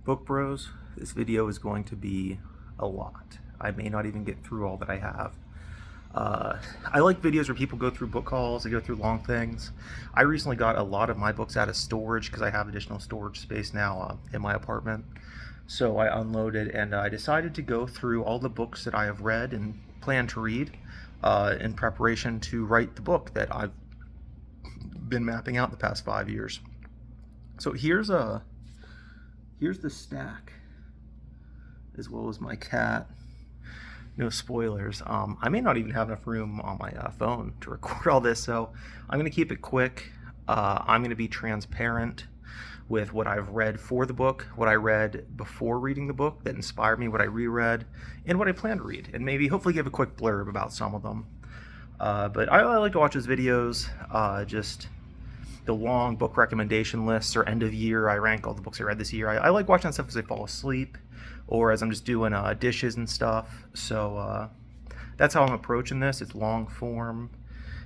Book Bros, this video is going to be a lot. I may not even get through all that I have. I like videos where people go through book hauls, they go through long things. I recently got a lot of my books out of storage because I have additional storage space now in my apartment. So I unloaded and I decided to go through all the books that I have read and plan to read in preparation to write the book that I've been mapping out the past 5 years. So here's the stack, as well as my cat. No spoilers. I may not even have enough room on my phone to record all this, so I'm going to keep it quick. I'm going to be transparent with what I've read for the book, what I read before reading the book that inspired me, what I reread, and what I plan to read, and maybe hopefully give a quick blurb about some of them. But I like to watch his videos, just the long book recommendation lists or end of year. I rank all the books I read this year. I like watching that stuff as I fall asleep or as I'm just doing dishes and stuff. So that's how I'm approaching this. It's long form.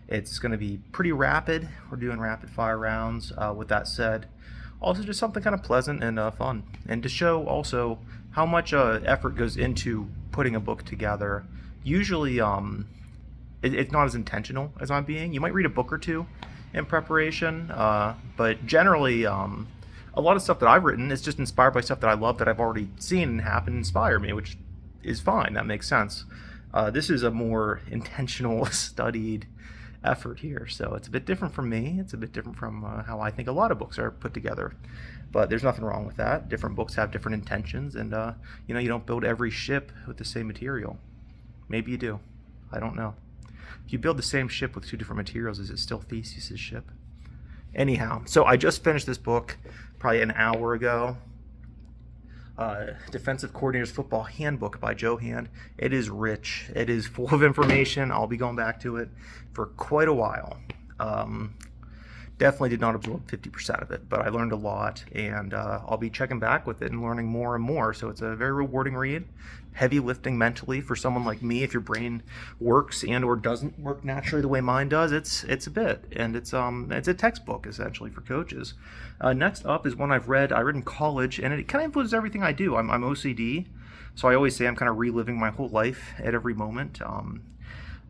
It's going to be pretty rapid. We're doing rapid fire rounds. With that said, also just something kind of pleasant and fun. And to show also how much effort goes into putting a book together. Usually it's not as intentional as I'm being. You might read a book or two in preparation, but generally a lot of stuff that I've written is just inspired by stuff that I love that I've already seen and happened inspire me, which is fine. That makes sense. This is a more intentional, studied effort here, so it's a bit different from me. It's a bit different from how I think a lot of books are put together, but there's nothing wrong with that. Different books have different intentions, and you don't build every ship with the same material. Maybe you do. I don't know. If you build the same ship with two different materials, is it still Theseus' ship? Anyhow, so I just finished this book probably an hour ago. Defensive Coordinator's Football Handbook by Joe Hand. It is rich. It is full of information. I'll be going back to it for quite a while. Definitely did not absorb 50% of it, but I learned a lot, and I'll be checking back with it and learning more and more. So it's a very rewarding read. Heavy lifting mentally for someone like me. If your brain works and or doesn't work naturally the way mine does, it's a bit, and it's a textbook essentially for coaches. Next up is one I've read. I read in college, and it kind of influences everything I do. I'm OCD, so I always say I'm kind of reliving my whole life at every moment.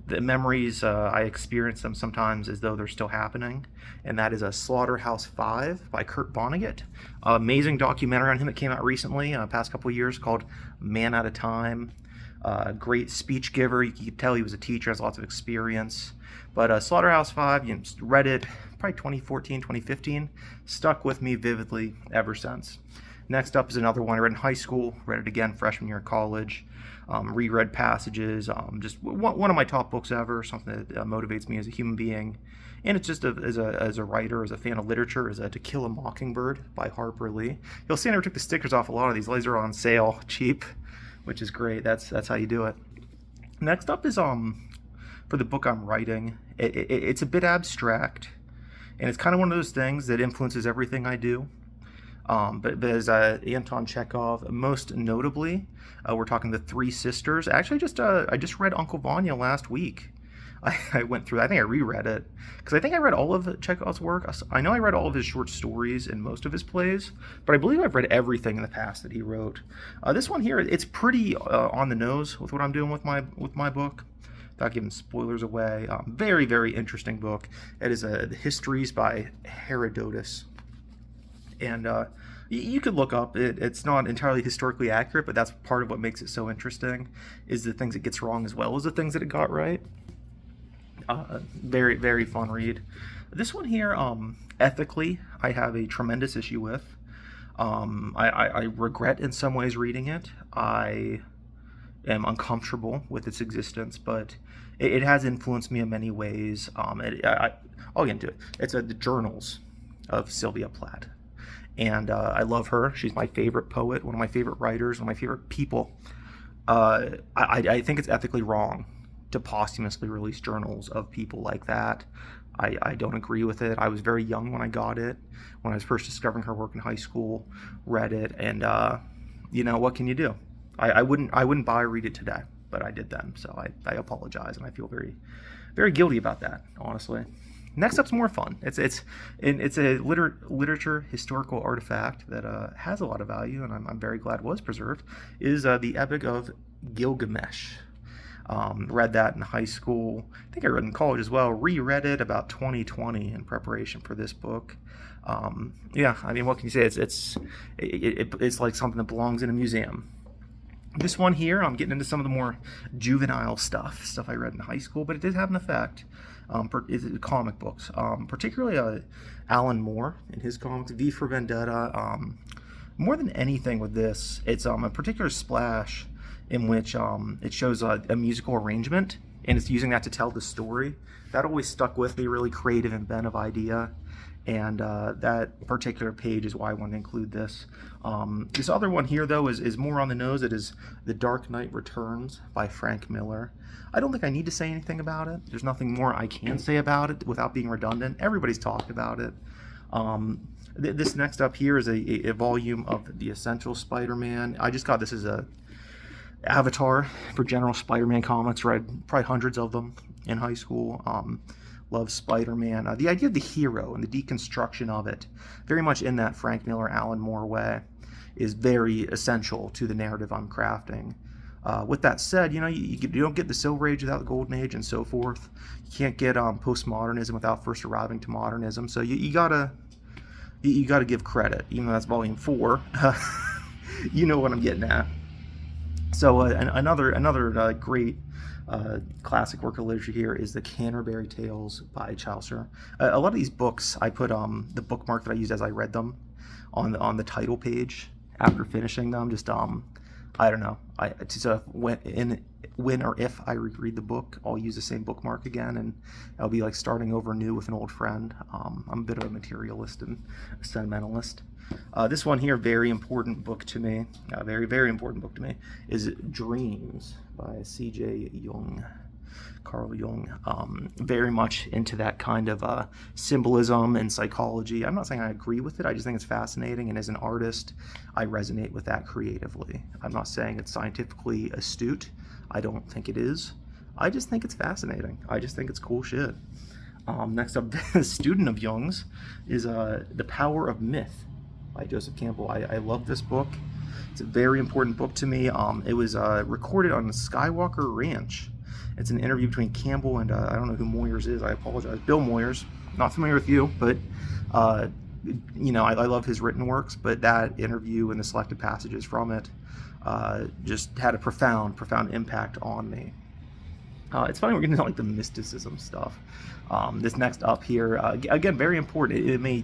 The memories, I experience them sometimes as though they're still happening, and that is a Slaughterhouse-Five by Kurt Vonnegut. Amazing documentary on him that came out recently, past couple of years, called Man at a Time. Great speech giver. You can tell he was a teacher, has lots of experience. But Slaughterhouse-Five, read it probably 2014, 2015, stuck with me vividly ever since. Next up is another one I read in high school, read it again freshman year of college. Reread passages, just one of my top books ever, something that motivates me as a human being. And it's just as a writer, as a fan of literature, is To Kill a Mockingbird by Harper Lee. You'll see I never took the stickers off a lot of these. These are on sale, cheap, which is great. That's how you do it. Next up is for the book I'm writing. It's a bit abstract, and it's kind of one of those things that influences everything I do. But as Anton Chekhov, most notably, we're talking The Three Sisters. Actually, I just read Uncle Vanya last week. I went through. I think I reread it because I think I read all of Chekhov's work. I know I read all of his short stories and most of his plays, but I believe I've read everything in the past that he wrote. This one here, it's pretty on the nose with what I'm doing with my book. Without giving spoilers away, very very interesting book. It is The Histories by Herodotus. And you could look up it's not entirely historically accurate, but that's part of what makes it so interesting, is the things it gets wrong as well as the things that it got right. Very very fun read. This one here, ethically, I have a tremendous issue with. I regret in some ways reading it. I am uncomfortable with its existence, but it has influenced me in many ways. I'll get into it. It's the Journals of Sylvia Plath. And I love her. She's my favorite poet, one of my favorite writers, one of my favorite people. I think it's ethically wrong to posthumously release journals of people like that. I don't agree with it. I was very young when I got it, when I was first discovering her work in high school, read it, and what can you do? I wouldn't buy or read it today, but I did then, so I apologize, and I feel very, very guilty about that, honestly. Next up's more fun. It's a literature historical artifact that has a lot of value, and I'm very glad was preserved. Is the Epic of Gilgamesh. Read that in high school. I think I read it in college as well. Reread it about 2020 in preparation for this book. Yeah, I mean, what can you say? It's like something that belongs in a museum. This one here, I'm getting into some of the more juvenile stuff I read in high school, but it did have an effect. It's comic books, particularly Alan Moore and his comics, V for Vendetta. More than anything with this, it's a particular splash in which it shows a musical arrangement, and it's using that to tell the story. That always stuck with me, really creative, inventive idea. And that particular page is why I wanted to include this. This other one here, though, is more on the nose. It is The Dark Knight Returns by Frank Miller. I don't think I need to say anything about it. There's nothing more I can say about it without being redundant. Everybody's talked about it. This next up here is a volume of The Essential Spider-Man. I just got this as a avatar for general Spider-Man comics. Read probably hundreds of them in high school. Love Spider-Man. The idea of the hero and the deconstruction of it, very much in that Frank Miller, Alan Moore way, is very essential to the narrative I'm crafting. With that said, you don't get the Silver Age without the Golden Age and so forth. You can't get postmodernism without first arriving to modernism. So you gotta give credit, even though that's volume 4. You know what I'm getting at. So another great classic work of literature here is the Canterbury Tales by Chaucer. A lot of these books, I put the bookmark that I used as I read them on the title page after finishing them. Just I don't know. When or if I reread the book, I'll use the same bookmark again, and I'll be like starting over new with an old friend. I'm a bit of a materialist and a sentimentalist. This one here, very important book to me, very, very important book to me, is Dreams by C.J. Jung, Carl Jung. Very much into that kind of symbolism and psychology. I'm not saying I agree with it, I just think it's fascinating, and as an artist, I resonate with that creatively. I'm not saying it's scientifically astute. I don't think it is. I just think it's fascinating. I just think it's cool shit. Next up, the student of Jung's is The Power of Myth by Joseph Campbell. I love this book. It's a very important book to me. It was recorded on the Skywalker Ranch. It's an interview between Campbell and I don't know who Moyers is. I apologize. Bill Moyers. Not familiar with you, but I love his written works. But that interview and the selected passages from it just had a profound impact on me. It's funny we're getting into like the mysticism stuff. This next up here, again, very important. It may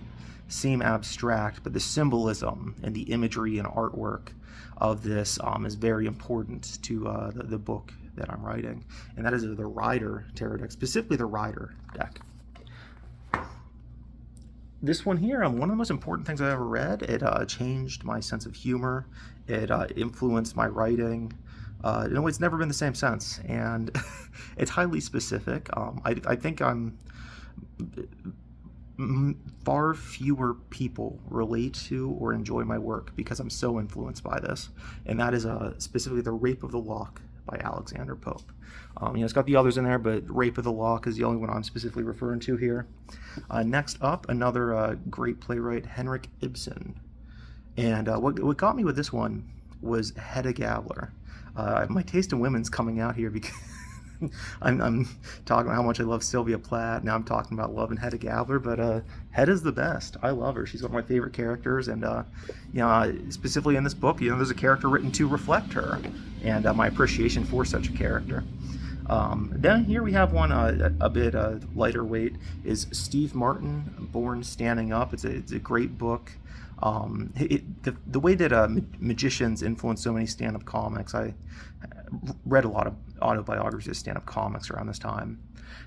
seem abstract, but the symbolism and the imagery and artwork of this is very important to the book that I'm writing, and that is the Rider tarot deck, specifically the Rider deck. This one here, one of the most important things I've ever read. It changed my sense of humor. It influenced my writing. It's never been the same since, and it's highly specific. I think far fewer people relate to or enjoy my work because I'm so influenced by this, and that is specifically The Rape of the Lock by Alexander Pope. It's got the others in there, but Rape of the Lock is the only one I'm specifically referring to here. Next up, another great playwright, Henrik Ibsen. And what got me with this one was Hedda Gabler. My taste in women's coming out here because I'm talking about how much I love Sylvia Plath. Now I'm talking about loving Hedda Gabler, but Hedda's the best. I love her. She's one of my favorite characters, and specifically in this book, there's a character written to reflect her, and my appreciation for such a character. Then here we have one a bit lighter weight, is Steve Martin, Born Standing Up. It's a great book. The way that magicians influence so many stand-up comics, I read a lot of autobiographies of stand-up comics around this time,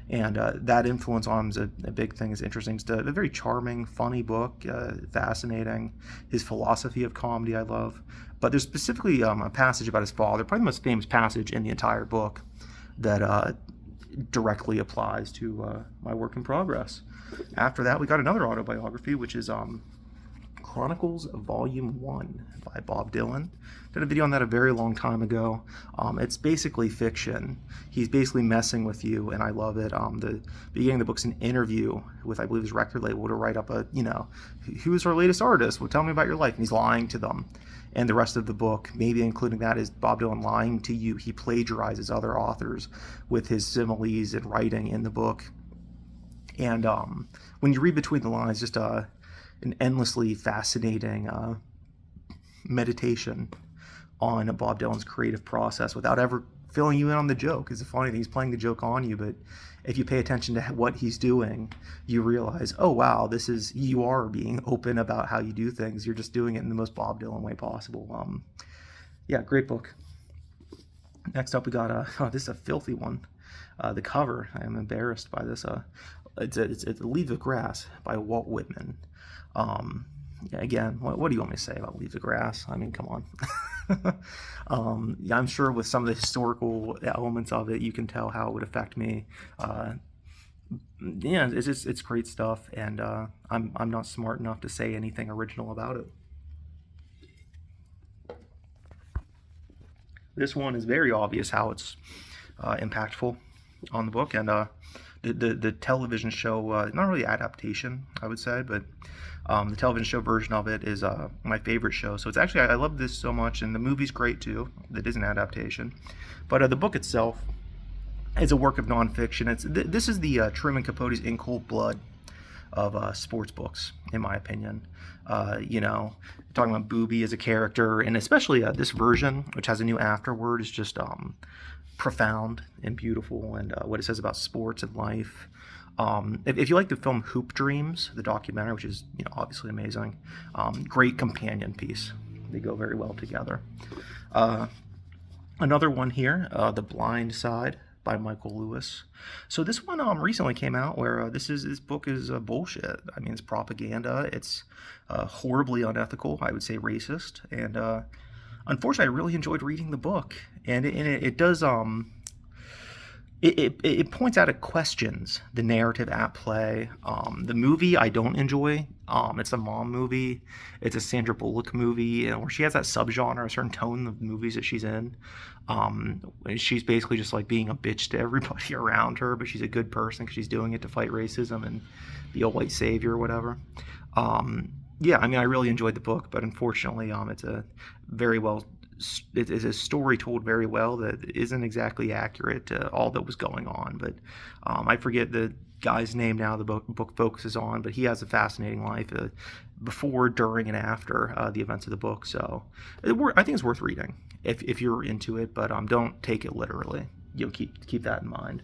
and that influence on him is a big thing. Is interesting. It's a very charming, funny book, fascinating. His philosophy of comedy I love, but there's specifically a passage about his father, probably the most famous passage in the entire book, that directly applies to my work in progress. After that, we got another autobiography, which is Chronicles Volume 1 by Bob Dylan. Did a video on that a very long time ago. It's basically fiction. He's basically messing with you, and I love it. The beginning of the book's an interview with, I believe, his record label to write up a, who's our latest artist? Well, tell me about your life. And he's lying to them. And the rest of the book, maybe including that, is Bob Dylan lying to you. He plagiarizes other authors with his similes and writing in the book. And when you read between the lines, just an endlessly fascinating meditation on Bob Dylan's creative process without ever filling you in on the joke. It's a funny thing. He's playing the joke on you, but if you pay attention to what he's doing, you realize, oh, wow, you are being open about how you do things. You're just doing it in the most Bob Dylan way possible. Yeah, great book. Next up, we got, this is a filthy one. The cover, I am embarrassed by this. It's Leaves of Grass by Walt Whitman. Yeah, again, what do you want me to say about Leaves of Grass? I mean, come on. Yeah, I'm sure with some of the historical elements of it, you can tell how it would affect me. Yeah, it's great stuff, and I'm not smart enough to say anything original about it. This one is very obvious how it's impactful on the book, and the television show, not really adaptation, I would say, but the television show version of it is my favorite show. So it's actually, I love this so much, and the movie's great too. That is an adaptation, but the book itself is a work of nonfiction. This is the Truman Capote's In Cold Blood of sports books, in my opinion. Talking about Booby as a character, and especially this version, which has a new afterword, is just profound and beautiful, and what it says about sports and life. If you like the film Hoop Dreams, the documentary, which is obviously amazing, great companion piece. They go very well together. Another one here, The Blind Side by Michael Lewis. So this one recently came out where this book is bullshit. I mean, it's propaganda. It's horribly unethical. I would say racist. And unfortunately, I really enjoyed reading the book, and it does it points out, it questions the narrative at play. The movie I don't enjoy. It's a mom movie. It's a Sandra Bullock movie, where she has that subgenre, a certain tone of the movies that she's in. She's basically just like being a bitch to everybody around her, but she's a good person because she's doing it to fight racism and be a white savior or whatever. Yeah, I mean, I really enjoyed the book, but unfortunately, it's it is a story told very well that isn't exactly accurate to all that was going on. But I forget the guy's name now the book focuses on, but he has a fascinating life before, during, and after the events of the book. So I think it's worth reading if you're into it, but don't take it literally. Keep that in mind.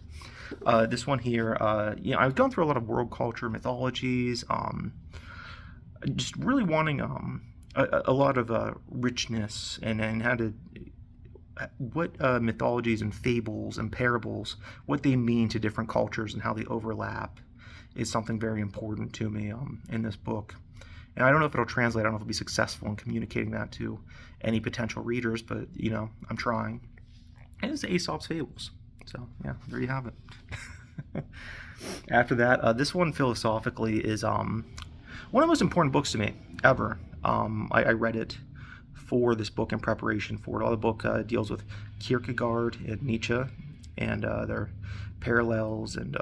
This one here, I've gone through a lot of world culture mythologies. Just really wanting a lot of richness and how to what mythologies and fables and parables, what they mean to different cultures and how they overlap, is something very important to me in this book. And I don't know if it'll translate. I don't know if it'll be successful in communicating that to any potential readers, but I'm trying. And it's Aesop's Fables. So yeah, there you have it. After that, this one philosophically is one of the most important books to me ever. I read it for this book in preparation for it. All the book deals with Kierkegaard and Nietzsche and their parallels and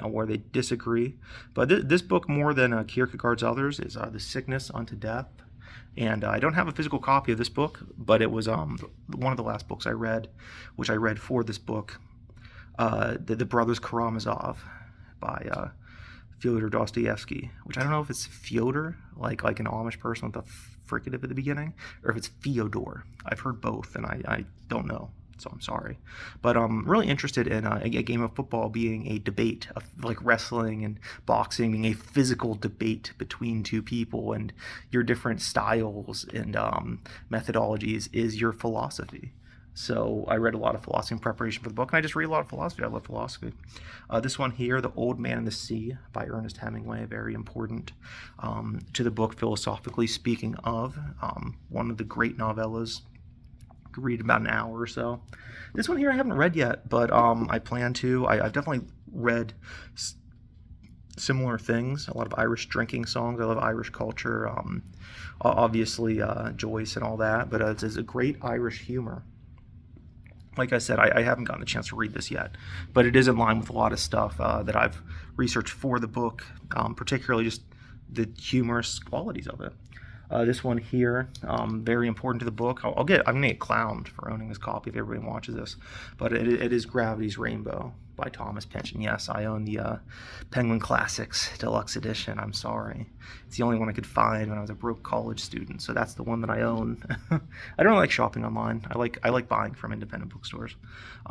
where they disagree. But this book, more than Kierkegaard's others, is The Sickness Unto Death. And I don't have a physical copy of this book, but it was one of the last books I read, which I read for this book, The Brothers Karamazov by Fyodor Dostoevsky, which I don't know if it's Fyodor, like an Amish person with a fricative at the beginning, or if it's Fyodor. I've heard both, and I don't know, so I'm sorry. But I'm really interested in a game of football being a debate, of like wrestling and boxing being a physical debate between two people, and your different styles and methodologies is your philosophy. So I read a lot of philosophy in preparation for the book, and I just read a lot of philosophy. I love philosophy. This one here, The Old Man and the Sea by Ernest Hemingway, very important to the book philosophically speaking of. One of the great novellas. Could read about an hour or so. This one here I haven't read yet, but I plan to. I've definitely read similar things. A lot of Irish drinking songs. I love Irish culture. Obviously, Joyce and all that. But it's a great Irish humor. Like I said, I haven't gotten a chance to read this yet, but it is in line with a lot of stuff that I've researched for the book, particularly just the humorous qualities of it. This one here, very important to the book. I'm gonna get clowned for owning this copy if everybody watches this, but it is Gravity's Rainbow by Thomas Pynchon. Yes, I own the Penguin Classics Deluxe Edition. I'm sorry, it's the only one I could find when I was a broke college student, so that's the one that I own. I don't like shopping online. I like buying from independent bookstores,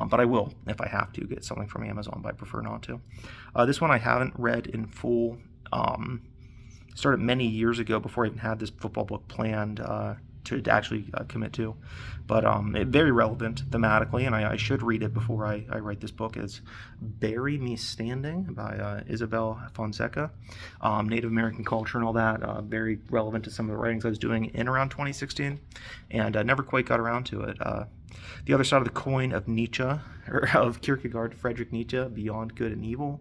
but I will if I have to get something from Amazon, but I prefer not to. This one I haven't read in full. Started many years ago before I even had this football book planned to actually commit to, but very relevant thematically, and I should read it before I write this book. It's Bury Me Standing by Isabel Fonseca. Native American culture and all that, very relevant to some of the writings I was doing in around 2016, and never quite got around to it. The Other Side of the Coin of Nietzsche, or of Kierkegaard, Friedrich Nietzsche, Beyond Good and Evil,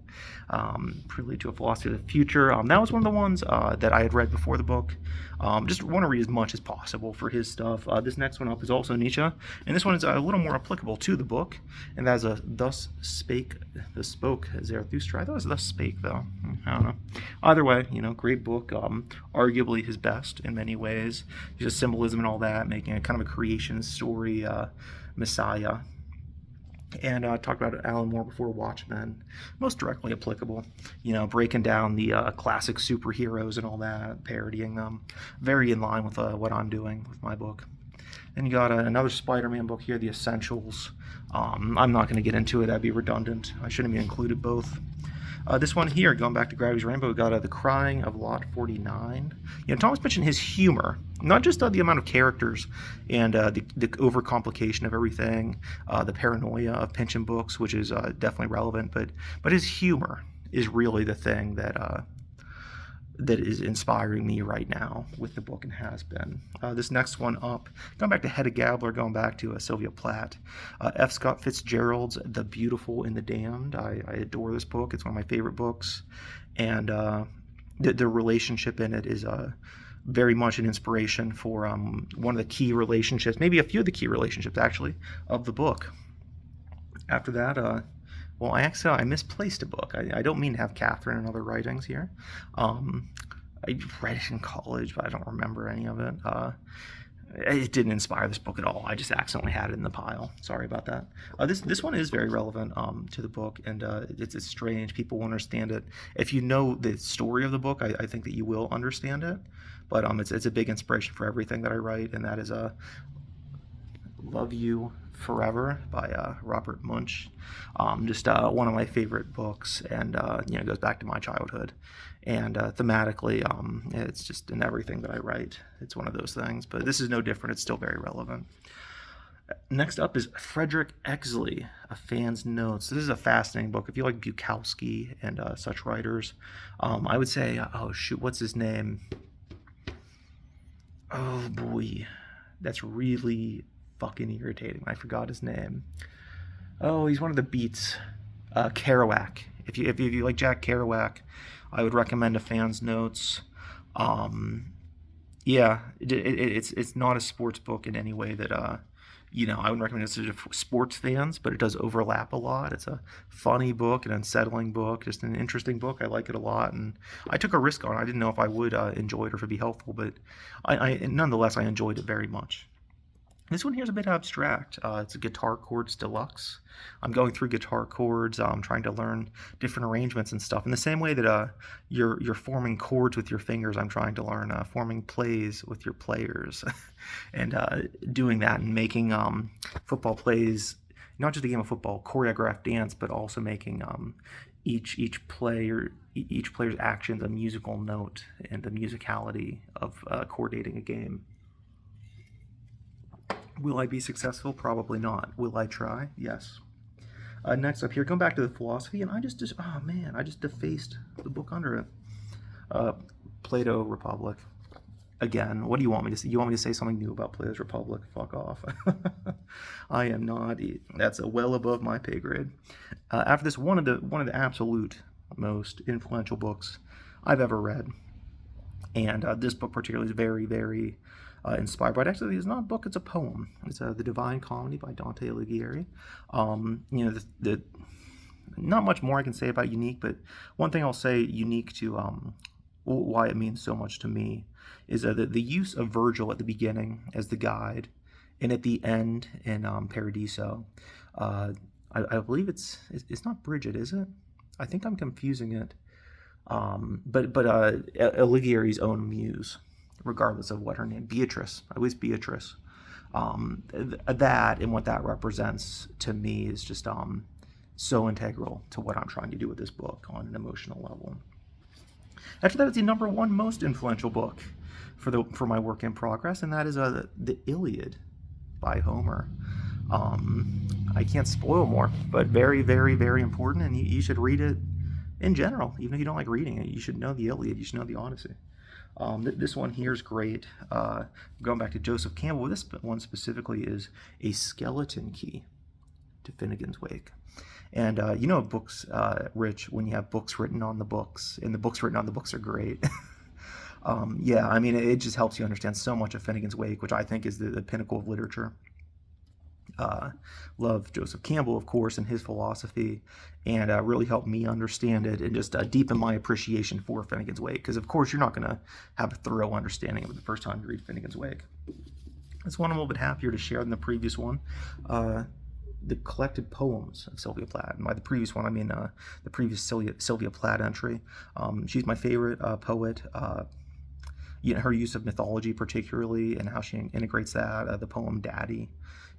Prelude to a Philosophy of the Future. That was one of the ones that I had read before the book. Just want to read as much as possible for his stuff. This next one up is also Nietzsche, and this one is a little more applicable to the book, and that is Thus Spoke Zarathustra. I thought it was Thus Spake, though. I don't know. Either way, great book, arguably his best in many ways. Just symbolism and all that, making a kind of a creation story, Messiah. And talked about Alan Moore before, Watchmen, most directly applicable, breaking down the classic superheroes and all that, parodying them, very in line with what I'm doing with my book. Then you got another Spider-Man book here, The Essentials. I'm not going to get into it, that'd be redundant. I shouldn't have included both. This one here, going back to Gravity's Rainbow, we got The Crying of Lot 49. Thomas Pynchon, his humor, not just the amount of characters and the overcomplication of everything, the paranoia of Pynchon books, which is definitely relevant, but his humor is really the thing that is inspiring me right now with the book and has been. This next one up, going back to Hedda Gabler, going back to Sylvia Plath. F. Scott Fitzgerald's The Beautiful and the Damned. I adore this book. It's one of my favorite books. And the relationship in it is very much an inspiration for one of the key relationships, maybe a few of the key relationships, actually, of the book. After that, well, I misplaced a book. I don't mean to have Catherine and other writings here. I read it in college, but I don't remember any of it. It didn't inspire this book at all. I just accidentally had it in the pile. Sorry about that. This one is very relevant to the book, and it's strange. People won't understand it. If you know the story of the book, I think that you will understand it. But it's a big inspiration for everything that I write, and that is Love You Forever by Robert Munsch. Just one of my favorite books, and it goes back to my childhood. And thematically, it's just in everything that I write. It's one of those things, but this is no different. It's still very relevant. Next up is Frederick Exley, A Fan's Notes. This is a fascinating book. If you like Bukowski and such writers, I would say, oh shoot, what's his name? Oh boy, that's really fucking irritating. I forgot his name. Oh, he's one of the Beats. Kerouac. If you like Jack Kerouac, I would recommend A Fan's Notes. Yeah, it's not a sports book in any way that I wouldn't recommend it to sports fans, but it does overlap a lot. It's a funny book, an unsettling book, just an interesting book. I like it a lot, and I took a risk on it. I didn't know if I would enjoy it or if it'd be helpful, but nonetheless I enjoyed it very much. This one here is a bit abstract. It's a Guitar Chords Deluxe. I'm going through guitar chords, trying to learn different arrangements and stuff. In the same way that you're forming chords with your fingers, I'm trying to learn forming plays with your players, and doing that and making football plays, not just a game of football, choreographed dance, but also making each player's actions a musical note and the musicality of coordinating a game. Will I be successful? Probably not. Will I try? Yes. Next up here, going back to the philosophy, and I just defaced the book under it. Plato Republic. Again, what do you want me to say? You want me to say something new about Plato's Republic? Fuck off. I am not. That's well above my pay grade. After this, one of the absolute most influential books I've ever read. And this book particularly is very, very inspired by it. Actually, it's not a book, it's a poem. It's The Divine Comedy by Dante Alighieri. Not much more I can say about Unique, but one thing I'll say unique to why it means so much to me is the use of Virgil at the beginning as the guide, and at the end in Paradiso. I believe it's not Bridget, is it? I think I'm confusing it. But Alighieri's own muse, regardless of what her name, Beatrice, at least Beatrice. That and what that represents to me is just so integral to what I'm trying to do with this book on an emotional level. After that, it's the number one most influential book for my work in progress, and that is the Iliad by Homer. I can't spoil more, but very, very, very important, and you should read it in general. Even if you don't like reading it, you should know the Iliad, you should know the Odyssey. This one here is great. Going back to Joseph Campbell, this one specifically is a skeleton key to Finnegan's Wake. And books, Rich, when you have books written on the books, and the books written on the books are great. It just helps you understand so much of Finnegan's Wake, which I think is the pinnacle of literature. Love Joseph Campbell, of course, and his philosophy, and really helped me understand it and just deepen my appreciation for Finnegan's Wake, because of course you're not going to have a thorough understanding of it the first time you read Finnegan's Wake. This one I'm a little bit happier to share than the previous one. The collected poems of Sylvia Plath. And by the previous one, I mean the previous Sylvia Plath entry. She's my favorite poet. Her use of mythology particularly, and how she integrates that. The poem Daddy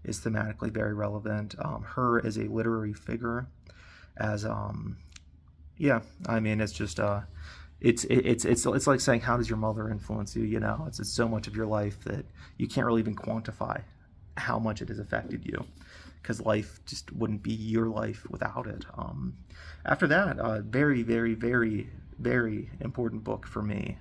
is thematically very relevant. Her as a literary figure, as it's just it's like saying, how does your mother influence you? It's so much of your life that you can't really even quantify how much it has affected you, because life just wouldn't be your life without it. After that, very, very, very, very important book for me,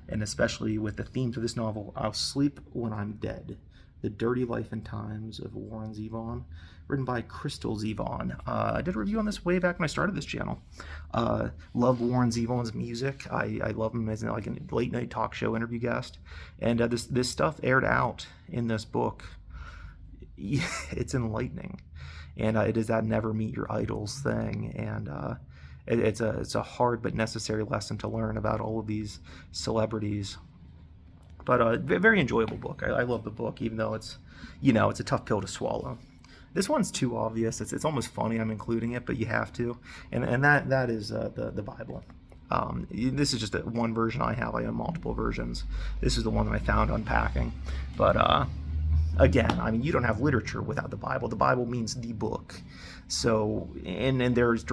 and especially with the themes of this novel, I'll Sleep When I'm Dead, The Dirty Life and Times of Warren Zevon, written by Crystal Zevon. I did a review on this way back when I started this channel. Love Warren Zevon's music. I love him as like a late night talk show interview guest, and this stuff aired out in this book. It's enlightening, and it is that never meet your idols thing, and it's a hard but necessary lesson to learn about all of these celebrities. But very enjoyable book. I love the book, even though it's a tough pill to swallow. This one's too obvious. It's almost funny I'm including it, but you have to, and that is the Bible. This is just one version I have. I have multiple versions. This is the one that I found unpacking, but again, you don't have literature without the Bible. The Bible means the book. So, and there's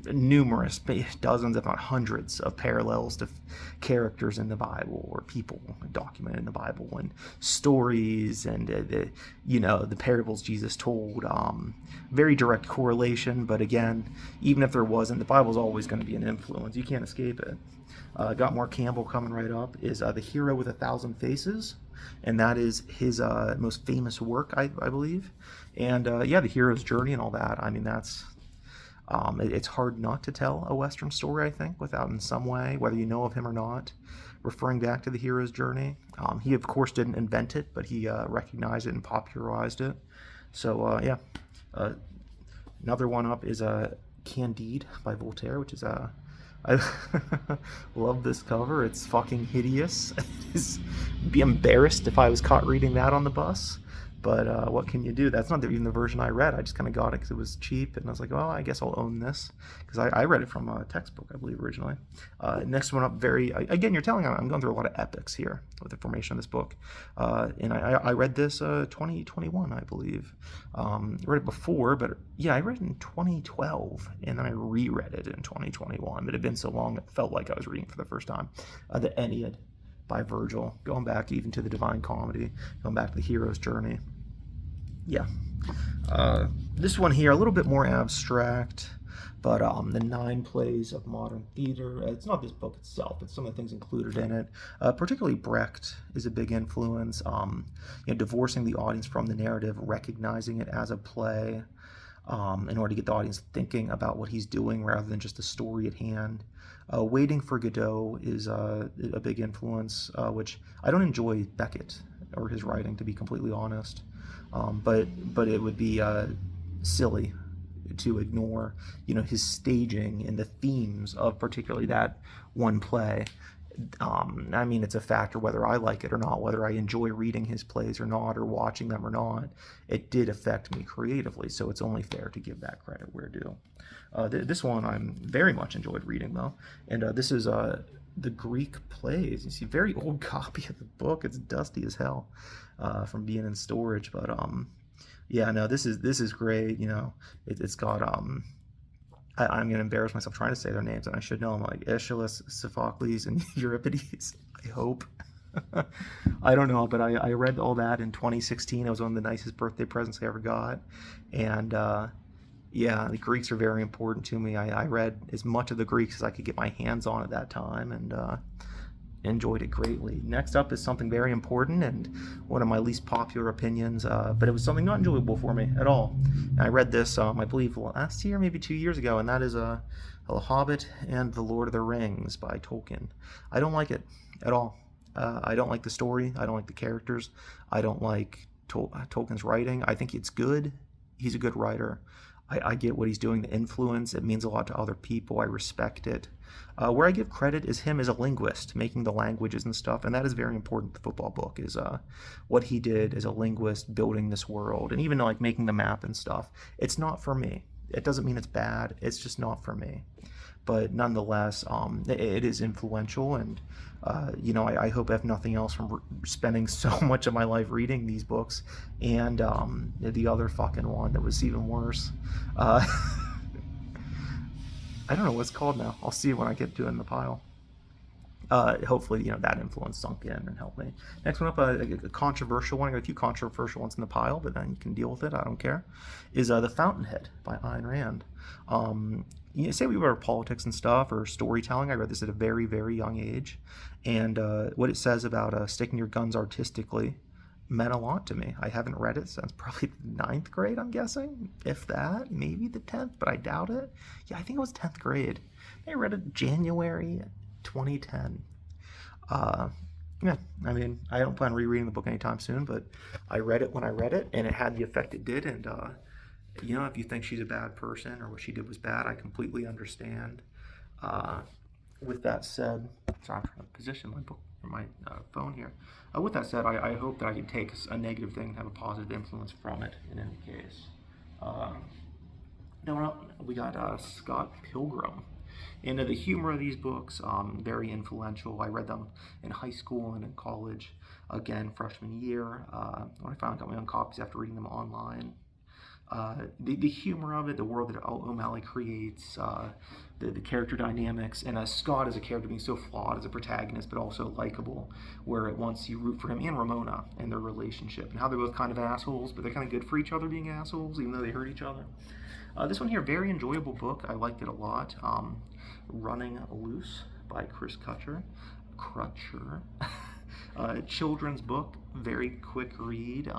numerous, dozens, if not hundreds, of parallels to characters in the Bible, or people documented in the Bible, and stories, and the parables Jesus told. Very direct correlation, but again, even if there wasn't, the Bible's always going to be an influence. You can't escape it. Got more Campbell coming right up, is The Hero with a Thousand Faces, and that is his most famous work, I believe. And the hero's journey and all that. That's it's hard not to tell a Western story, I think, without in some way, whether you know of him or not, referring back to the hero's journey. He of course didn't invent it, but he recognized it and popularized it. So another one up is Candide by Voltaire, which is I love this cover. It's fucking hideous. I'd be embarrassed if I was caught reading that on the bus. But what can you do? That's not even the version I read. I just kind of got it because it was cheap, and I was like, well, I guess I'll own this, because I read it from a textbook, I believe, originally. Next one up, again, you're telling I'm going through a lot of epics here with the formation of this book. And I read this 2021, I believe. I read it before, but yeah, I read it in 2012, and then I reread it in 2021. It had been so long, it felt like I was reading it for the first time. The Aeneid by Virgil, going back even to the Divine Comedy, going back to the hero's journey. Yeah. This one here, a little bit more abstract, but the 9 Plays of Modern Theater. It's not this book itself, it's some of the things included in it. Particularly Brecht is a big influence. Divorcing the audience from the narrative, recognizing it as a play. in order to get the audience thinking about what he's doing rather than just the story at hand. Waiting for Godot is a big influence, which I don't enjoy Beckett or his writing, to be completely honest. But it would be silly to ignore, his staging and the themes of particularly that one play. I mean, it's a factor whether I like it or not, whether I enjoy reading his plays or not, or watching them or not. It did affect me creatively, so it's only fair to give that credit where due. This one I'm very much enjoyed reading, though, and this is the Greek plays. You see, very old copy of the book. It's dusty as hell from being in storage, but yeah, no, this is great. It's got I'm going to embarrass myself trying to say their names, and I should know them, like Aeschylus, Sophocles, and Euripides, I hope. I don't know, but I read all that in 2016. It was one of the nicest birthday presents I ever got. And yeah, the Greeks are very important to me. I read as much of the Greeks as I could get my hands on at that time, and enjoyed it greatly. Next up is something very important and one of my least popular opinions, but it was something not enjoyable for me at all. And I read this, I believe, last year, maybe 2 years ago, and that is The Hobbit and The Lord of the Rings by Tolkien. I don't like it at all. I don't like the story. I don't like the characters. I don't like Tolkien's writing. I think it's good. He's a good writer. I get what he's doing, the influence. It means a lot to other people. I respect it. Where I give credit is him as a linguist, making the languages and stuff, and that is very important. The football book is what he did as a linguist, building this world, and even like making the map and stuff. It's not for me. It doesn't mean it's bad. It's just not for me. But nonetheless, it is influential, and I hope, if nothing else, from spending so much of my life reading these books, and the other fucking one that was even worse. I don't know what it's called now. I'll see when I get to it in the pile. Hopefully, that influence sunk in and helped me. Next one up, a controversial one. I got a few controversial ones in the pile, but then you can deal with it. I don't care. Is The Fountainhead by Ayn Rand. Say we were politics and stuff or storytelling. I read this at a very, very young age, and what it says about sticking your guns artistically meant a lot to me. I haven't read it since probably the 9th grade, I'm guessing, if that, maybe the 10th, but I doubt it. Yeah, I think it was 10th grade. I read it January 2010. Yeah, I mean, I don't plan on rereading the book anytime soon, but I read it when I read it, and it had the effect it did, and if you think she's a bad person or what she did was bad, I completely understand. With that said, sorry, I'm trying to position my book or my phone here. With that said, I hope that I can take a negative thing and have a positive influence from it in any case. Now we got Scott Pilgrim. And the humor of these books, very influential. I read them in high school and in college, again, freshman year, when I finally got my own copies after reading them online. The humor of it, the world that O'Malley creates, the character dynamics, and Scott as a character being so flawed as a protagonist, but also likable, where at once you root for him and Ramona and their relationship, and how they're both kind of assholes, but they're kind of good for each other being assholes, even though they hurt each other. This one here, very enjoyable book. I liked it a lot. Running Loose by Chris Crutcher. Children's book, very quick read,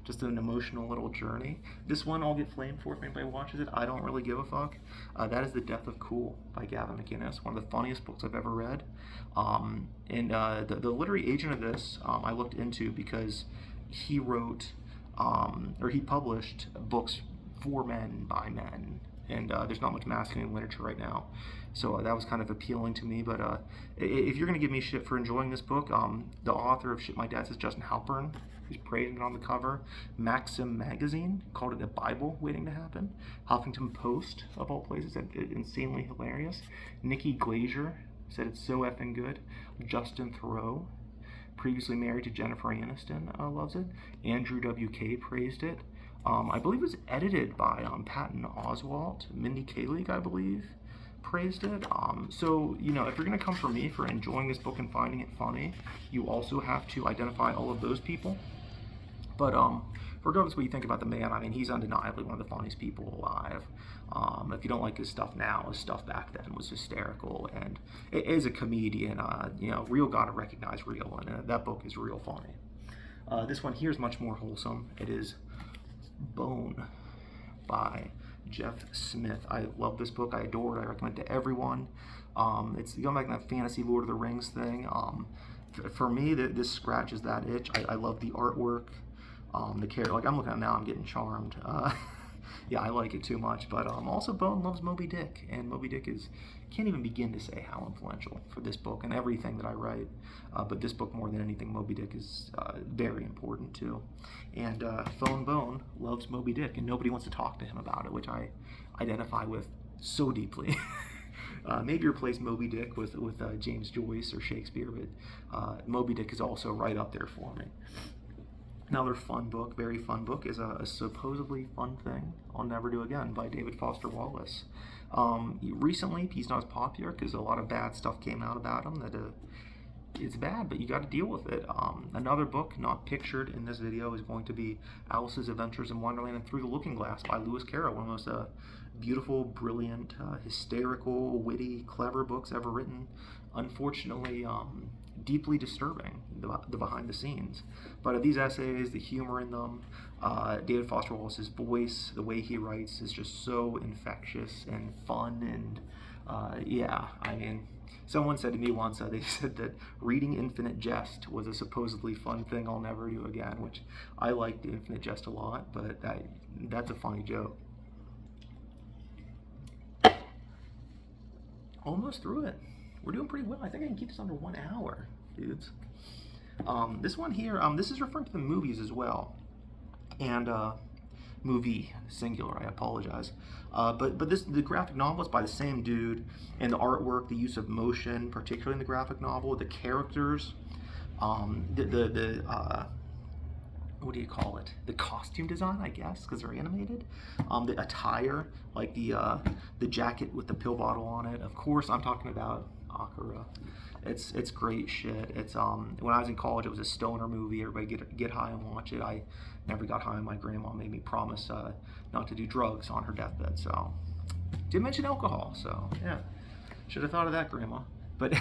just an emotional little journey. This one I'll get flamed for if anybody watches it. I don't really give a fuck. That is The Death of Cool by Gavin McInnes, one of the funniest books I've ever read. The literary agent of this I looked into because he wrote, or he published books for men by men, and there's not much masculine literature right now, so that was kind of appealing to me. But if you're going to give me shit for enjoying this book, the author of Shit My Dad Says, Justin Halpern, who's praising it on the cover. Maxim magazine called it a Bible waiting to happen. Huffington Post, of all places, said insanely hilarious. Nikki Glaser said it's so effing good. Justin Thoreau, previously married to Jennifer Aniston, loves it. Andrew WK praised it. I believe it was edited by Patton Oswalt. Mindy Kaling, I believe, praised it. So, if you're going to come for me for enjoying this book and finding it funny, you also have to identify all of those people. But regardless of what you think about the man, I mean, he's undeniably one of the funniest people alive. If you don't like his stuff now, his stuff back then was hysterical. And as a comedian, real gotta recognize real, and that book is real funny. This one here is much more wholesome. It is Bone by Jeff Smith. I love this book. I adore it. I recommend it to everyone. It's going back to that fantasy Lord of the Rings thing. For me, this scratches that itch. I love the artwork, the character. Like, I'm looking at it now, I'm getting charmed. Yeah, I like it too much. But also, Bone loves Moby Dick, and Moby Dick can't even begin to say how influential for this book and everything that I write. But this book, more than anything, Moby Dick is very important too. And Phone Bone loves Moby Dick, and nobody wants to talk to him about it, which I identify with so deeply. Maybe replace Moby Dick with James Joyce or Shakespeare, but Moby Dick is also right up there for me. Another fun book, very fun book, is a supposedly fun thing I'll never do again by David Foster Wallace. Recently, he's not as popular because a lot of bad stuff came out about him that it's bad, but you got to deal with it. Another book not pictured in this video is going to be Alice's Adventures in Wonderland and Through the Looking Glass by Lewis Carroll, one of the most beautiful, brilliant, hysterical, witty, clever books ever written. Unfortunately, deeply disturbing, the behind the scenes. But these essays, the humor in them, David Foster Wallace's voice, the way he writes is just so infectious and fun. And yeah, I mean, someone said to me once, they said that reading Infinite Jest was a supposedly fun thing I'll never do again, which I liked Infinite Jest a lot, but that's a funny joke. Almost through it. We're doing pretty well. I think I can keep this under 1 hour, dudes. This one here, this is referring to the movies as well. And movie, singular, I apologize. But the graphic novel is by the same dude, and the artwork, the use of motion, particularly in the graphic novel, the characters, what do you call it? The costume design, I guess, because they're animated. The attire, like the jacket with the pill bottle on it. Of course, I'm talking about Akira. It's great shit. It's when I was in college, it was a stoner movie. Everybody get high and watch it. I never got high. My grandma made me promise not to do drugs on her deathbed. So didn't mention alcohol. So yeah, should have thought of that, grandma. But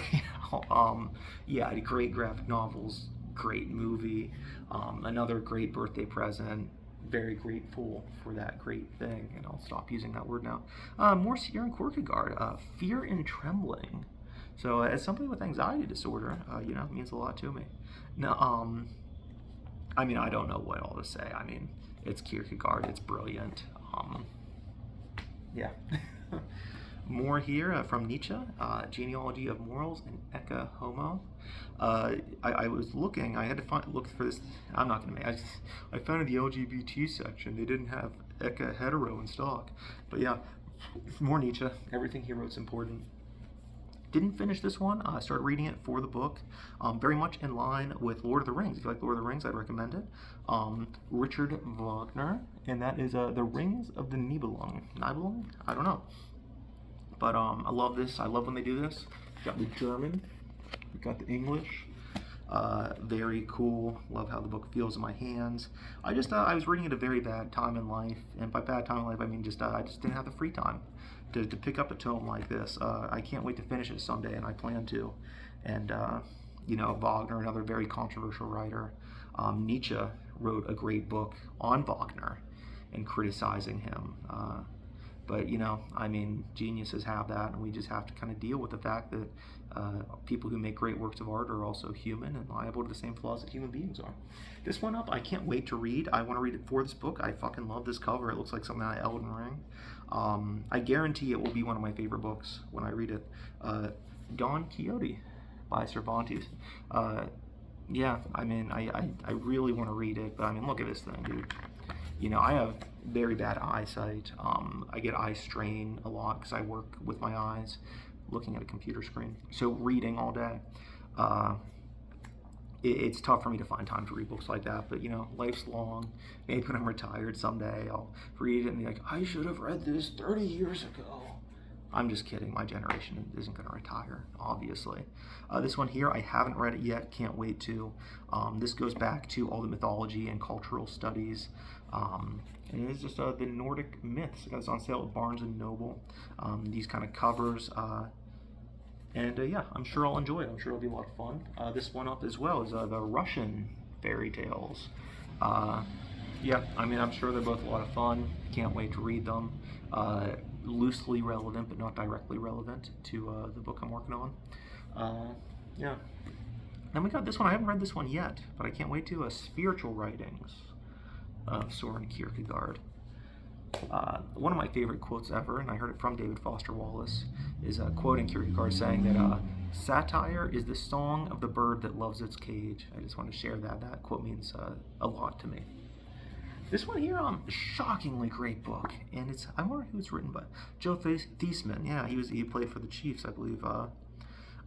yeah, great graphic novels, great movie, another great birthday present. Very grateful for that great thing, and I'll stop using that word now. More Søren Kierkegaard, Fear and Trembling. So as somebody with anxiety disorder, it means a lot to me. Now, I mean, I don't know what all to say. I mean, it's Kierkegaard, it's brilliant. Yeah. More here from Nietzsche, Genealogy of Morals and Ecce Homo. I was looking, I had to look for this. I'm not going to make I found in the LGBT section, they didn't have Ecce Hetero in stock. But yeah, more Nietzsche. Everything he wrote is important. Didn't finish this one. I started reading it for the book. Very much in line with Lord of the Rings. If you like Lord of the Rings, I'd recommend it. Richard Wagner, and that is The Rings of the Nibelung. Nibelung? I don't know. But I love this. I love when they do this. We got the German. We got the English. Very cool. Love how the book feels in my hands. I was reading at a very bad time in life, and by bad time in life, I mean I just didn't have the free time to pick up a tome like this. I can't wait to finish it someday, and I plan to. And Wagner, another very controversial writer. Nietzsche wrote a great book on Wagner and criticizing him. But I mean, geniuses have that, and we just have to kind of deal with the fact that people who make great works of art are also human and liable to the same flaws that human beings are. This one up, I can't wait to read. I want to read it for this book. I fucking love this cover. It looks like something out of Elden Ring. I guarantee it will be one of my favorite books when I read it. Don Quixote by Cervantes. Yeah, I mean, I really want to read it, but I mean, look at this thing, dude. I have very bad eyesight. I get eye strain a lot because I work with my eyes, looking at a computer screen. So reading all day, it's tough for me to find time to read books like that. But life's long. Maybe when I'm retired someday, I'll read it and be like, I should have read this 30 years ago. I'm just kidding. My generation isn't going to retire, obviously. This one here, I haven't read it yet. Can't wait to. This goes back to all the mythology and cultural studies. And it's just the Nordic myths. It's on sale at Barnes & Noble. These kind of covers. Yeah, I'm sure I'll enjoy it. I'm sure it'll be a lot of fun. This one up as well is the Russian fairy tales. Yeah, I mean, I'm sure they're both a lot of fun. Can't wait to read them. Loosely relevant, but not directly relevant to the book I'm working on. Uh, yeah. Then we got this one. I haven't read this one yet, but I can't wait to. Spiritual Writings of Soren Kierkegaard. One of my favorite quotes ever, and I heard it from David Foster Wallace, is quoting Kierkegaard saying that satire is the song of the bird that loves its cage. I just want to share that. That quote means a lot to me. This one here, shockingly great book, and I wonder who it's written by. Joe Theismann. Yeah, he played for the Chiefs, I believe. I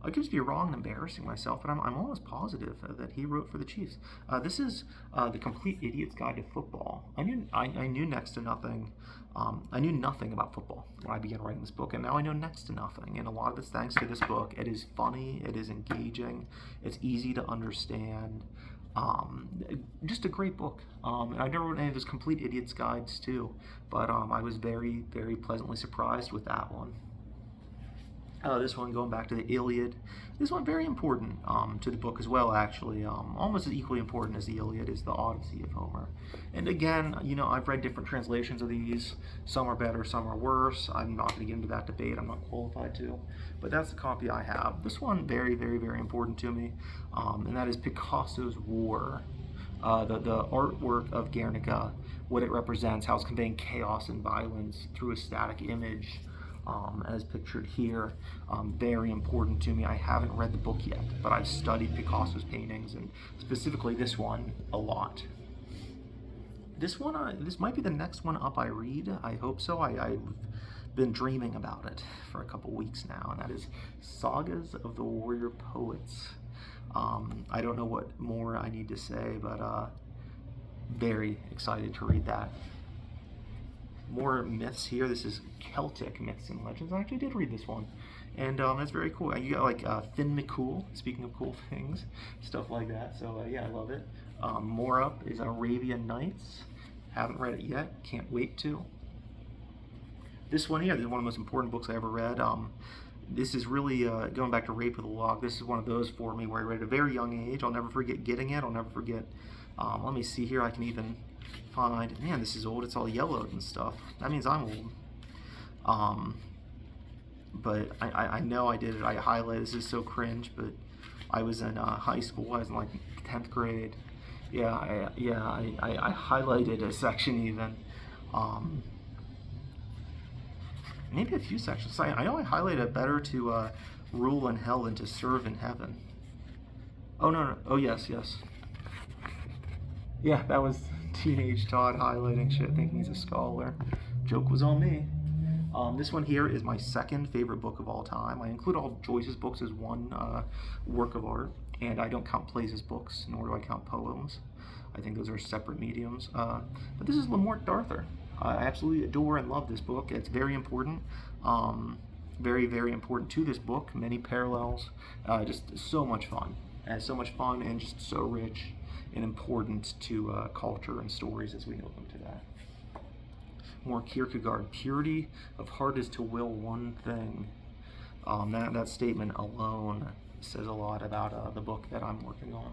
could just be wrong and embarrassing myself, but I'm almost positive that he wrote for the Chiefs. This is The Complete Idiot's Guide to Football. I knew next to nothing. I knew nothing about football when I began writing this book, and now I know next to nothing. And a lot of it's thanks to this book. It is funny. It is engaging. It's easy to understand. Just a great book. And I've never read any of his Complete Idiot's Guides too, but I was very, very pleasantly surprised with that one. This one going back to the Iliad. This one very important to the book as well, actually. Almost as equally important as the Iliad is the Odyssey of Homer. And again, I've read different translations of these. Some are better, some are worse. I'm not going to get into that debate. I'm not qualified to. But that's the copy I have. This one very, very, very important to me, and that is Picasso's War. The artwork of Guernica, what it represents, how it's conveying chaos and violence through a static image. As pictured here, very important to me. I haven't read the book yet, but I've studied Picasso's paintings, and specifically this one, a lot. This one, this might be the next one up I read. I hope so. I've been dreaming about it for a couple weeks now, and that is Sagas of the Warrior Poets. I don't know what more I need to say, but very excited to read that. More myths here. This is Celtic Myths and Legends. I actually did read this one, and that's very cool. You got like Finn McCool, speaking of cool things, stuff like that. So yeah, I love it. More up is Arabian Nights. Haven't read it yet. Can't wait to. This one here, this is one of the most important books I ever read. This is really, going back to Rape of the Lock, this is one of those for me where I read at a very young age. I'll never forget getting it. I'll never forget, let me see here, I can even find, man, this is old. It's all yellowed and stuff. That means I'm old. But I know I did it. I highlighted, this is so cringe, but I was in high school. I was in like 10th grade. Yeah, I highlighted a section even. Maybe a few sections. I know I highlighted it better to rule in hell than to serve in heaven. Oh, no. Oh, yes. Yeah, that was teenage Todd highlighting shit, thinking he's a scholar. Joke was on me. This one here is my second favorite book of all time. I include all Joyce's books as one work of art, and I don't count plays as books, nor do I count poems. I think those are separate mediums. But this is Lamort D'Arthur. I absolutely adore and love this book. It's very important. Very, very important to this book. Many parallels. Just so much fun. So much fun and just so rich and important to culture and stories as we know them today. More Kierkegaard. Purity of heart is to will one thing. That statement alone says a lot about the book that I'm working on.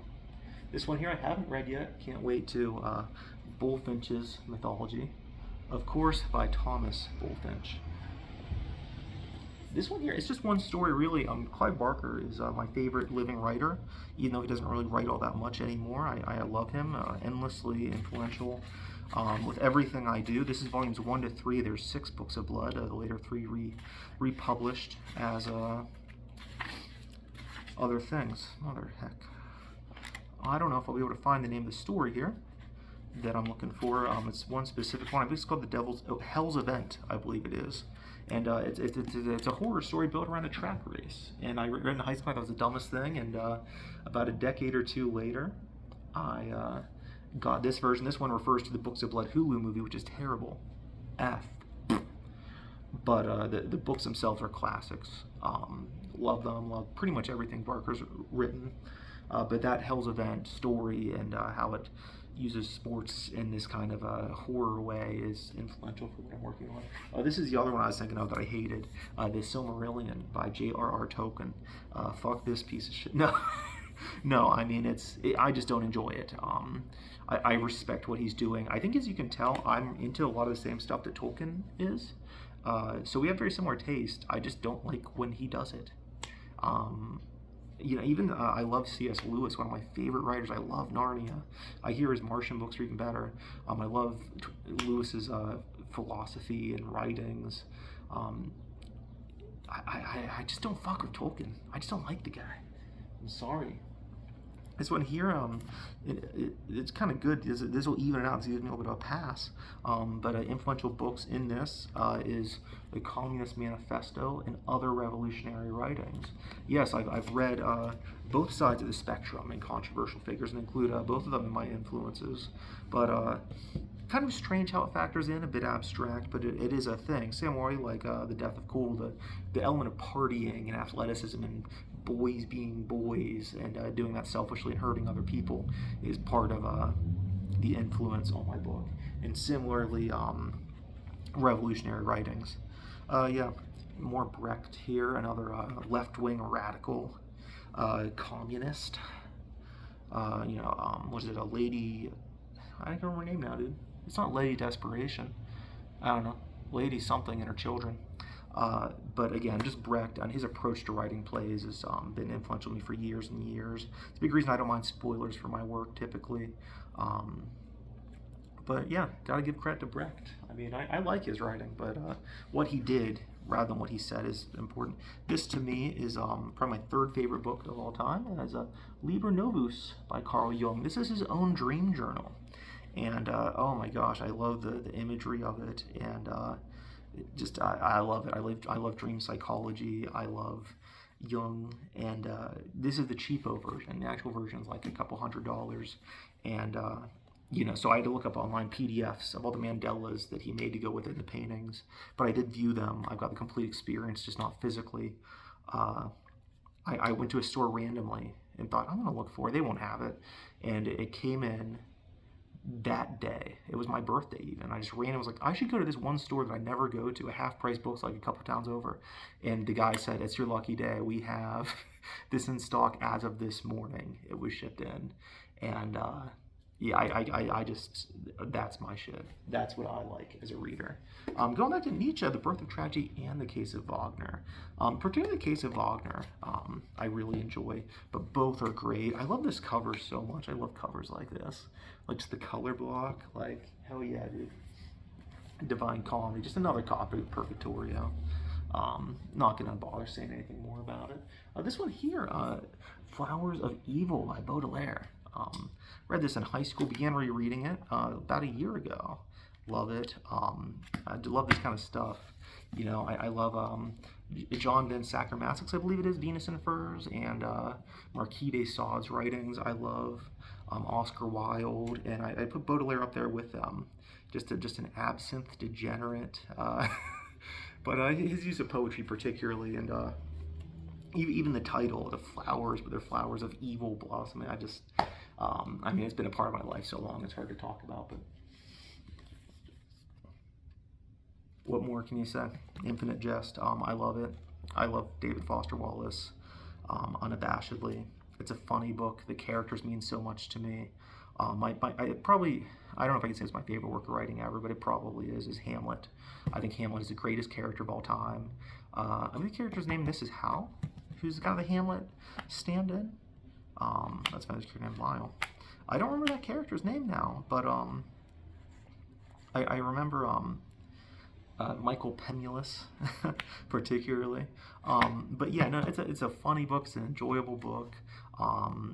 This one here I haven't read yet. Can't wait to. Bullfinch's Mythology. Of course, by Thomas Bullfinch. This one here, it's just one story really. Clive Barker is my favorite living writer, even though he doesn't really write all that much anymore. I love him, endlessly influential with everything I do. This is volumes 1 to 3. There's 6 books of blood. The later 3 republished as other things. Mother heck. I don't know if I'll be able to find the name of the story here that I'm looking for. It's one specific one. I believe it's called Hell's Event, I believe it is. And it's a horror story built around a track race. And I read in high school, that was the dumbest thing. And about a decade or two later, I got this version. This one refers to the Books of Blood Hulu movie, which is terrible. But the books themselves are classics. Love them. Love pretty much everything Barker's written. But that Hell's Event story and how it uses sports in this kind of a horror way is influential for what I'm working on. This is the other one I was thinking of that I hated, The Silmarillion by J.R.R. Tolkien. Fuck this piece of shit. No, no, I mean, I just don't enjoy it. I respect what he's doing. I think, as you can tell, I'm into a lot of the same stuff that Tolkien is. So we have very similar taste. I just don't like when he does it. Even I love C.S. Lewis, one of my favorite writers. I love Narnia. I hear his Martian books are even better. I love Lewis's philosophy and writings. I just don't fuck with Tolkien. I just don't like the guy. I'm sorry. This one here, it's kind of good. This will even it out. It's gives me a little bit of a pass. But influential books in this is The Communist Manifesto and Other Revolutionary Writings. Yes, I've read both sides of the spectrum and controversial figures, and include both of them in my influences. But kind of strange how it factors in, a bit abstract, but it is a thing. Sam Morley, like The Death of Cool, the element of partying and athleticism and boys being boys and doing that selfishly and hurting other people is part of the influence on my book. And similarly, revolutionary writings. Yeah, more Brecht here, another left-wing radical communist. Was it a lady? I don't remember her name now, dude. It's not Lady Desperation. I don't know. Lady something and her children. But again, just Brecht and his approach to writing plays has been influential to me for years and years. It's a big reason I don't mind spoilers for my work typically. But yeah, gotta give credit to Brecht. I mean, I like his writing, but what he did rather than what he said is important. This to me is probably my third favorite book of all time, as Liber Novus by Carl Jung. This is his own dream journal. And oh my gosh, I love the imagery of it, and I love it. I love dream psychology. I love Jung, and this is the cheapo version. The actual version is like a couple $100, and so I had to look up online PDFs of all the mandalas that he made to go within the paintings. But I did view them. I've got the complete experience, just not physically. I went to a store randomly and thought, I'm going to look for it. They won't have it, and it came in that day. It was my birthday even. I just ran and was like, I should go to this one store that I never go to, a half-price bookstore like a couple towns over. And the guy said, it's your lucky day. We have this in stock as of this morning. It was shipped in. And yeah, I just, that's my shit. That's what I like as a reader. Going back to Nietzsche, The Birth of Tragedy and The Case of Wagner. Particularly The Case of Wagner, I really enjoy, but both are great. I love this cover so much. I love covers like this. Like just the color block, like, hell yeah, dude. Divine Comedy, just another copy of Purgatorio. Not gonna bother saying anything more about it. This one here, Flowers of Evil by Baudelaire. Read this in high school, began rereading it about a year ago. Love it. I do love this kind of stuff. I love John Van Sacher-Masoch's, I believe it is, Venus in Furs, and Marquis de Sade's writings. I love Oscar Wilde, and I put Baudelaire up there with just an absinthe degenerate. But his use of poetry particularly, and even the title, the flowers, but they're flowers of evil blossoming. It's been a part of my life so long, it's hard to talk about, but what more can you say? Infinite Jest, I love it. I love David Foster Wallace, unabashedly. It's a funny book. The characters mean so much to me. I don't know if I can say it's my favorite work of writing ever, but it probably is Hamlet. I think Hamlet is the greatest character of all time. I think the character's name, Mrs. Howe, who's kind of the Hamlet stand-in. That's my character named Lyle. I don't remember that character's name now, but I remember Michael Pemulus particularly. But yeah, no, it's a funny book. It's an enjoyable book.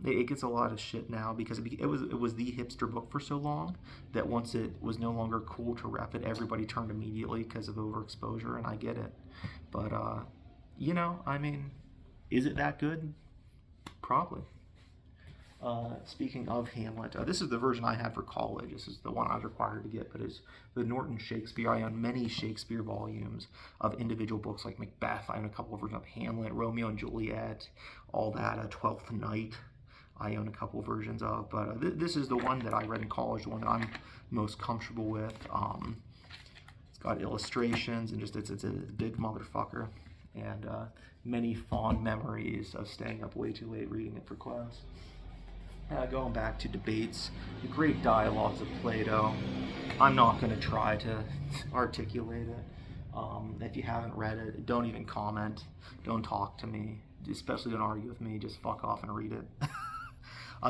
It gets a lot of shit now because it was the hipster book for so long that once it was no longer cool to rep it, everybody turned immediately because of overexposure, and I get it. But is it that good? Probably. Speaking of Hamlet, this is the version I had for college. This is the one I was required to get, but it's the Norton Shakespeare. I own many Shakespeare volumes of individual books like Macbeth. I own a couple of versions of Hamlet, Romeo and Juliet, all that, Twelfth Night. I own a couple of versions of, but this is the one that I read in college, the one that I'm most comfortable with. It's got illustrations and just it's a big motherfucker, and many fond memories of staying up way too late reading it for class. Going back to debates, the great dialogues of Plato. I'm not going to try to articulate it. If you haven't read it, don't even comment. Don't talk to me. Especially don't argue with me. Just fuck off and read it.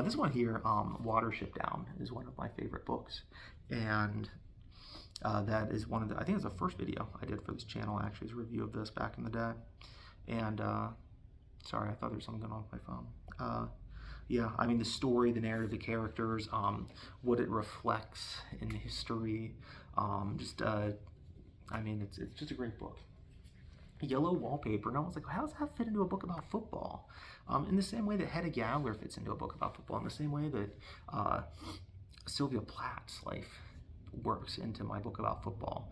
This one here, Watership Down, is one of my favorite books. And that is one of the, I think it's the first video I did for this channel, actually, is a review of this back in the day. And, sorry, I thought there was something going on with my phone. Yeah, I mean, the story, the narrative, the characters, what it reflects in history, I mean, it's just a great book. Yellow Wallpaper, and I was like, how does that fit into a book about football? In the same way that Hedda Gabler fits into a book about football, in the same way that Sylvia Plath's life works into my book about football.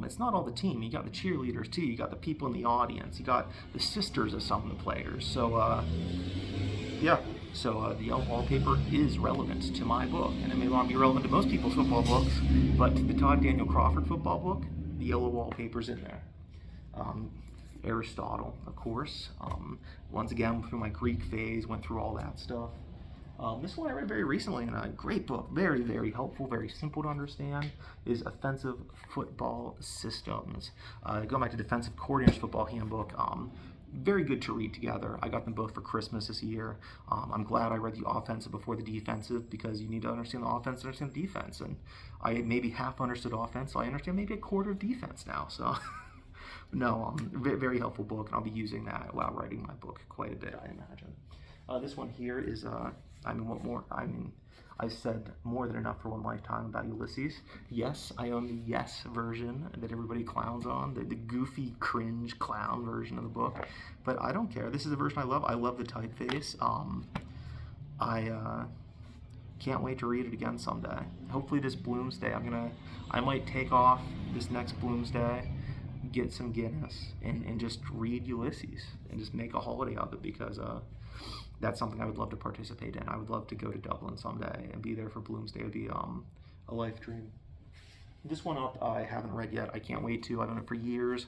It's not all the team. You got the cheerleaders too. You got the people in the audience. You got the sisters of some of the players. So yeah. So the Yellow Wallpaper is relevant to my book, and it may not be relevant to most people's football books, but to the Todd Daniel Crawford football book, the Yellow Wallpaper's in there. Aristotle, of course. Once again, through my Greek phase, went through all that stuff. This one I read very recently, and a great book, very, very helpful, very simple to understand, is Offensive Football Systems. Going back to Defensive Coordinator's Football Handbook, very good to read together. I got them both for Christmas this year. I'm glad I read the offensive before the defensive, because you need to understand the offense to understand the defense. And I maybe half understood offense, so I understand maybe a quarter of defense now. So, no, very helpful book, and I'll be using that while writing my book quite a bit, I imagine. This one here is, I mean, what more? I mean, I've said more than enough for one lifetime about Ulysses. Yes, I own the Yes version that everybody clowns on, the goofy, cringe, clown version of the book. But I don't care. This is the version I love. I love the typeface. I can't wait to read it again someday. Hopefully this Bloomsday, I might take off this next Bloomsday, get some Guinness, and just read Ulysses, and just make a holiday of it, because that's something I would love to participate in. I would love to go to Dublin someday and be there for Bloomsday. It would be a life dream. This one up I haven't read yet. I can't wait to. I've known it for years,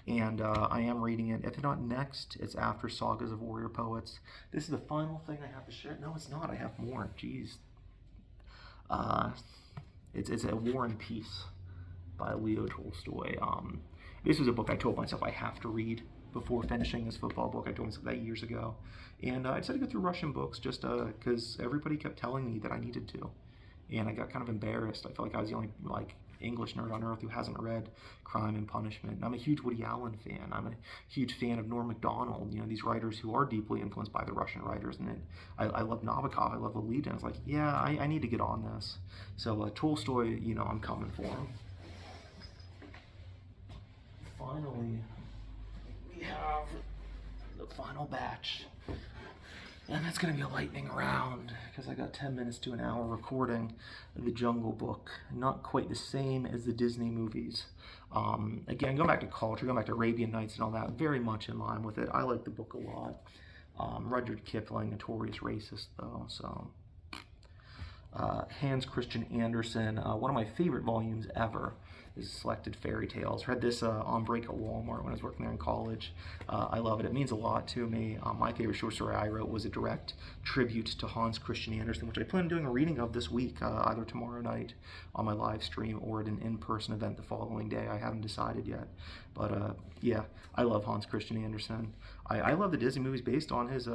and I am reading it. If not next, it's after Sagas of Warrior Poets. This is the final thing I have to share. No, it's not. I have more. Jeez. It's A War and Peace by Leo Tolstoy. This was a book I told myself I have to read before finishing this football book. I told myself that years ago. And I decided to go through Russian books just because everybody kept telling me that I needed to. And I got kind of embarrassed. I felt like I was the only English nerd on earth who hasn't read Crime and Punishment. And I'm a huge Woody Allen fan. I'm a huge fan of Norm Macdonald, these writers who are deeply influenced by the Russian writers. And I love Nabokov, I love Lolita. And I was like, yeah, I need to get on this. So Tolstoy, I'm coming for him. Finally, we have the final batch, and it's going to be a lightning round, because I got 10 minutes to an hour recording The Jungle Book. Not quite the same as the Disney movies. Again, going back to culture, going back to Arabian Nights and all that, very much in line with it. I like the book a lot. Rudyard Kipling, notorious racist though, so. Hans Christian Andersen, one of my favorite volumes ever is Selected Fairy Tales. Read this on break at Walmart when I was working there in college. I love it. It means a lot to me. My favorite short story I wrote was a direct tribute to Hans Christian Andersen, which I plan on doing a reading of this week, either tomorrow night on my live stream or at an in-person event the following day. I haven't decided yet. But yeah, I love Hans Christian Andersen. I love the Disney movies based on his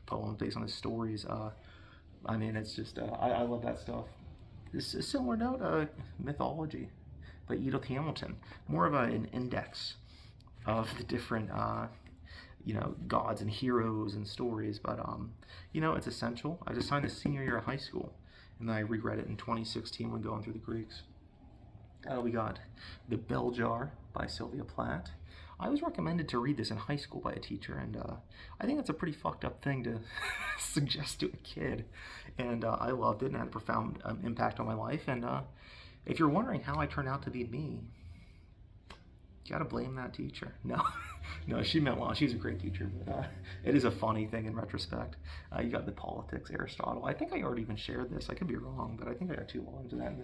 poems, based on his stories. I mean, it's just, I love that stuff. This is a similar note, Mythology by Edith Hamilton. More of an index of the different, gods and heroes and stories. But, it's essential. I just signed this senior year of high school, and then I reread it in 2016 when going through the Greeks. We got The Bell Jar by Sylvia Plath. I was recommended to read this in high school by a teacher, and I think that's a pretty fucked up thing to suggest to a kid. And I loved it and had a profound impact on my life. And if you're wondering how I turned out to be me, you gotta blame that teacher. No, no, she meant well. She was a great teacher, but it is a funny thing in retrospect. You got the politics, Aristotle. I think I already even shared this. I could be wrong, but I think I got 2 volumes of that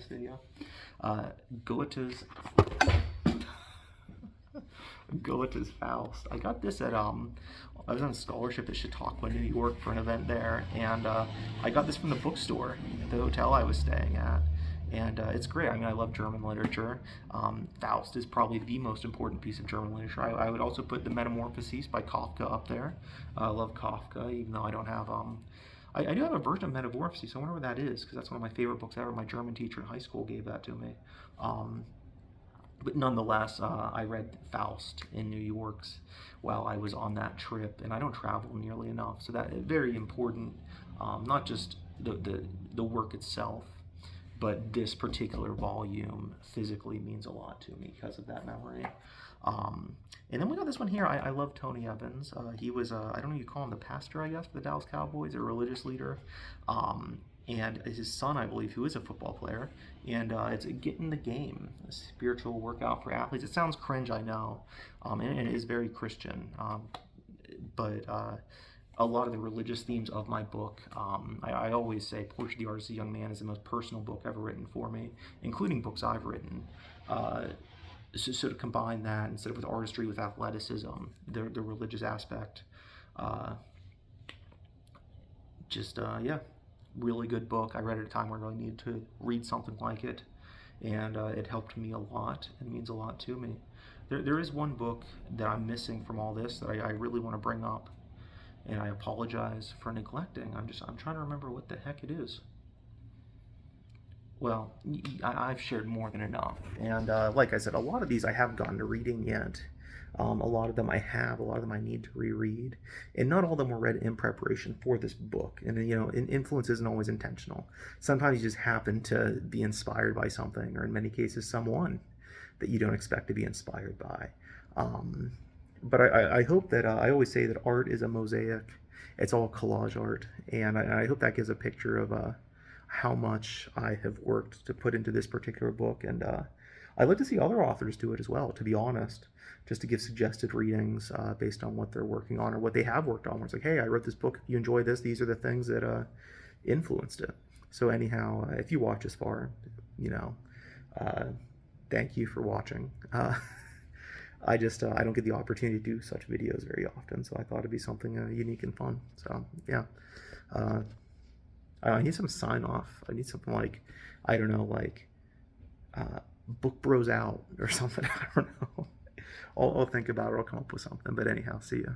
Goethe's Faust. I got this at I was on scholarship at Chautauqua, New York, for an event there, and I got this from the bookstore at the hotel I was staying at. And it's great. I mean, I love German literature. Faust is probably the most important piece of German literature. I would also put the Metamorphoses by Kafka up there. I love Kafka, even though I don't have I do have a version of Metamorphoses. So I wonder what that is, because that's one of my favorite books ever. My German teacher in high school gave that to me. But nonetheless, I read Faust in New York's while I was on that trip, and I don't travel nearly enough, so that very important. Not just the work itself, but this particular volume physically means a lot to me because of that memory. And then we got this one here. I love Tony Evans. He was, I don't know, you call him the pastor, I guess, for the Dallas Cowboys, a religious leader. And his son, I believe, who is a football player. And it's Get in the Game, a spiritual workout for athletes. It sounds cringe, I know, and it is very Christian. But a lot of the religious themes of my book, I always say Portrait of the Artist, a Young Man is the most personal book ever written for me, including books I've written. So to combine that, instead of with artistry, with athleticism, the religious aspect, yeah, really good book. I read it at a time where I really needed to read something like it, and it helped me a lot and means a lot to me. There is one book that I'm missing from all this that I really want to bring up, and I apologize for neglecting. I'm trying to remember what the heck it is. Well, I've shared more than enough, and like I said, a lot of these I haven't gotten to reading yet. A lot of them I have, a lot of them I need to reread, and not all of them were read in preparation for this book. And you know, influence isn't always intentional. Sometimes you just happen to be inspired by something, or in many cases, someone that you don't expect to be inspired by. But I hope that I always say that art is a mosaic. It's all collage art, and I hope that gives a picture of how much I have worked to put into this particular book. And I'd like to see other authors do it as well, to be honest, just to give suggested readings based on what they're working on or what they have worked on. Where it's like, hey, I wrote this book. If you enjoy this, these are the things that influenced it. So anyhow, if you watch this far, you know, thank you for watching. I don't get the opportunity to do such videos very often, so I thought it'd be something unique and fun. So yeah. I need some sign off. I need something like, I don't know, like Book Bros Out or something. I don't know. I'll think about it. I'll come up with something. But anyhow, see ya.